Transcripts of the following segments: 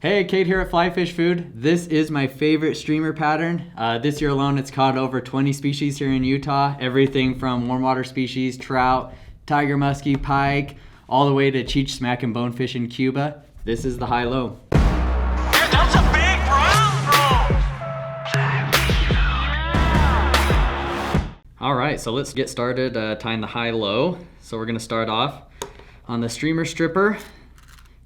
Hey, Cade here at Fly Fish Food. This is my favorite streamer pattern. This year alone, it's caught over 20 species here in Utah. Everything from warm water species, trout, Tiger Muskie, pike, all the way to cheech, smack, and bonefish in Cuba. This is the high-low. That's a big brown, bro. All right, so let's get started tying the high-low. So we're gonna start off on the streamer stripper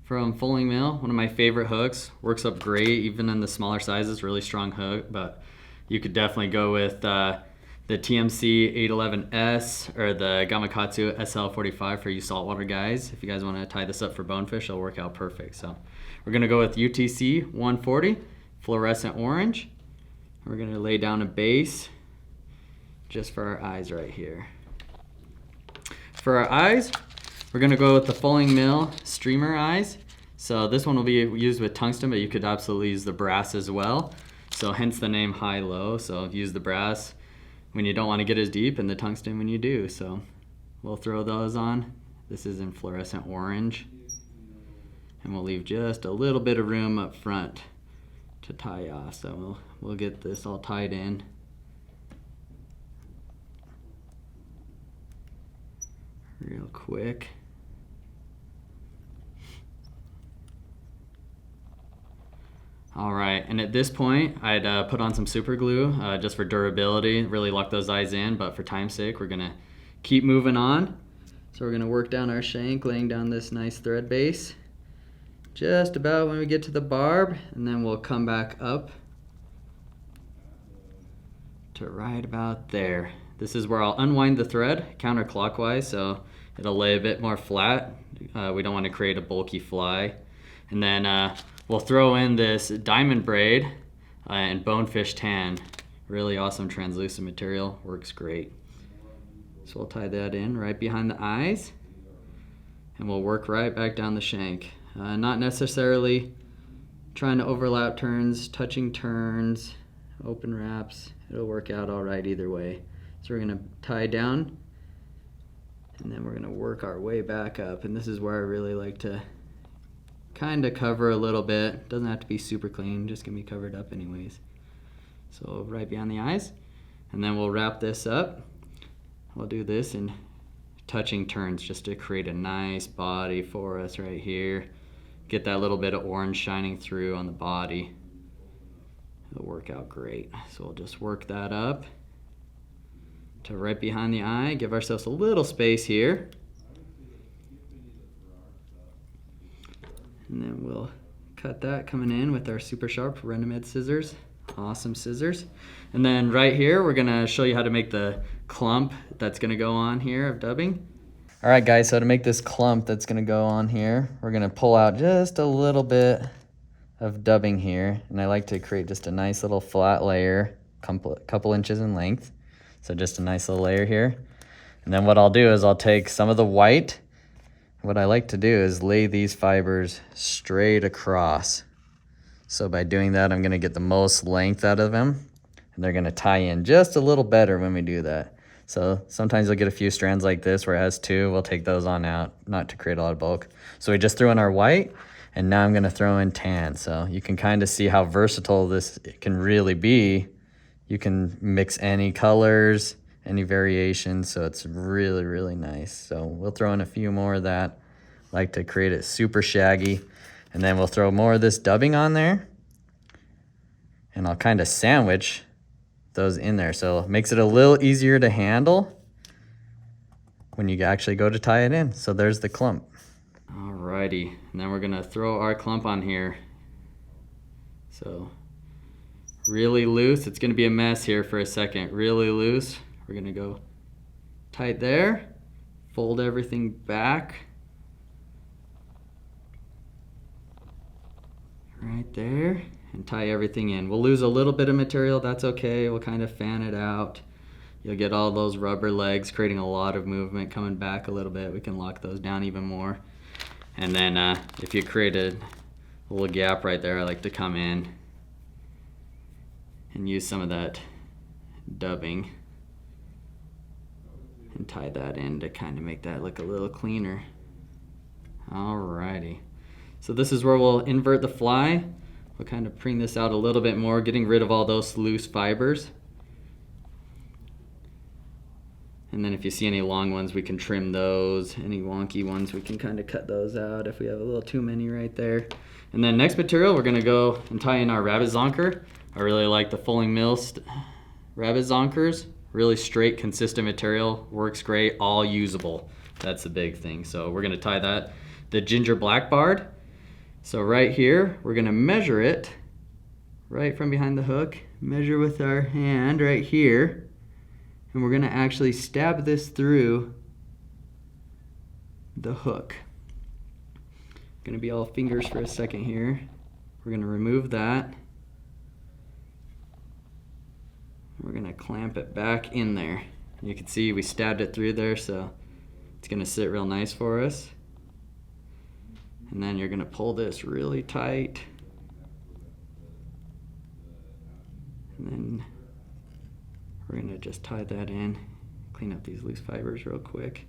from Fulling Mill, one of my favorite hooks. Works up great even in the smaller sizes, really strong hook, but you could definitely go with the TMC 811S or the Gamakatsu SL45 for you saltwater guys. If you guys want to tie this up for bonefish, it'll work out perfect. So we're gonna go with UTC 140, fluorescent orange. We're gonna lay down a base just for our eyes right here. For our eyes, we're gonna go with the Fulling Mill streamer eyes. So this one will be used with tungsten, but you could absolutely use the brass as well. So hence the name high-low. So use the brass when you don't want to get as deep and the tungsten when you do. So we'll throw those on. This is in fluorescent orange. And we'll leave just a little bit of room up front to tie off. So we'll get this all tied in. Real quick. All right, and at this point, I'd put on some super glue just for durability, really lock those eyes in, but for time's sake, we're gonna keep moving on. So we're gonna work down our shank, laying down this nice thread base, just about when we get to the barb, and then we'll come back up to right about there. This is where I'll unwind the thread counterclockwise, so it'll lay a bit more flat. We don't wanna create a bulky fly. And then we'll throw in this diamond braid and bonefish tan. Really awesome translucent material, works great. So we'll tie that in right behind the eyes and we'll work right back down the shank. Not necessarily trying to overlap turns, touching turns, open wraps. It'll work out all right either way. So we're gonna tie down and then we're gonna work our way back up. And this is where I really like to kind of cover a little bit. Doesn't have to be super clean, just gonna be covered up anyways. So right behind the eyes, and then we'll wrap this up. We'll do this in touching turns just to create a nice body for us right here. Get that little bit of orange shining through on the body. It'll work out great. So we'll just work that up to right behind the eye. Give ourselves a little space here. And then we'll cut that coming in with our super sharp Renomed scissors. Awesome scissors. And then right here, we're gonna show you how to make the clump that's gonna go on here of dubbing. All right guys, so to make this clump that's gonna go on here, we're gonna pull out just a little bit of dubbing here. And I like to create just a nice little flat layer, couple inches in length. So just a nice little layer here. And then what I'll do is I'll take some of the white. What I like to do is lay these fibers straight across. So by doing that, I'm gonna get the most length out of them, and they're gonna tie in just a little better when we do that. So sometimes you'll get a few strands like this where it has two. We'll take those on out, not to create a lot of bulk. So we just threw in our white, and now I'm gonna throw in tan. So you can kind of see how versatile this can really be. You can mix any colors, any variations, so it's really, really nice. So we'll throw in a few more of that. Like to create it super shaggy. And then we'll throw more of this dubbing on there. And I'll kind of sandwich those in there. So it makes it a little easier to handle when you actually go to tie it in. So there's the clump. Alrighty, and then we're gonna throw our clump on here. So really loose, it's gonna be a mess here for a second. Really loose. We're gonna go tight there, fold everything back. Right there, and tie everything in. We'll lose a little bit of material, that's okay. We'll kind of fan it out. You'll get all those rubber legs creating a lot of movement coming back a little bit. We can lock those down even more. And then if you create a little gap right there, I like to come in and use some of that dubbing and tie that in to kind of make that look a little cleaner. Alrighty. So this is where we'll invert the fly. We'll kind of bring this out a little bit more, getting rid of all those loose fibers. And then if you see any long ones, we can trim those. Any wonky ones, we can kind of cut those out if we have a little too many right there. And then next material, we're gonna go and tie in our rabbit zonker. I really like the Fulling Mill rabbit zonkers. Really straight, consistent material, works great, all usable. That's the big thing. So we're gonna tie that. The ginger black barred. So right here, we're gonna measure it right from behind the hook. Measure with our hand right here. And we're gonna actually stab this through the hook. Gonna be all fingers for a second here. We're gonna remove that. We're gonna clamp it back in there. You can see we stabbed it through there, so it's gonna sit real nice for us. And then you're gonna pull this really tight. And then we're gonna just tie that in, clean up these loose fibers real quick.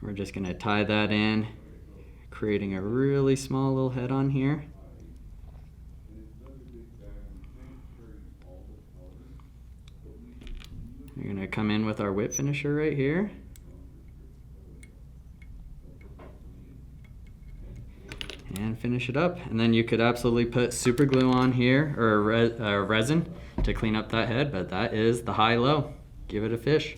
We're just gonna tie that in, creating a really small little head on here. We're gonna come in with our whip finisher right here. And finish it up. And then you could absolutely put super glue on here, or resin to clean up that head, but that is the high-low. Give it a fish.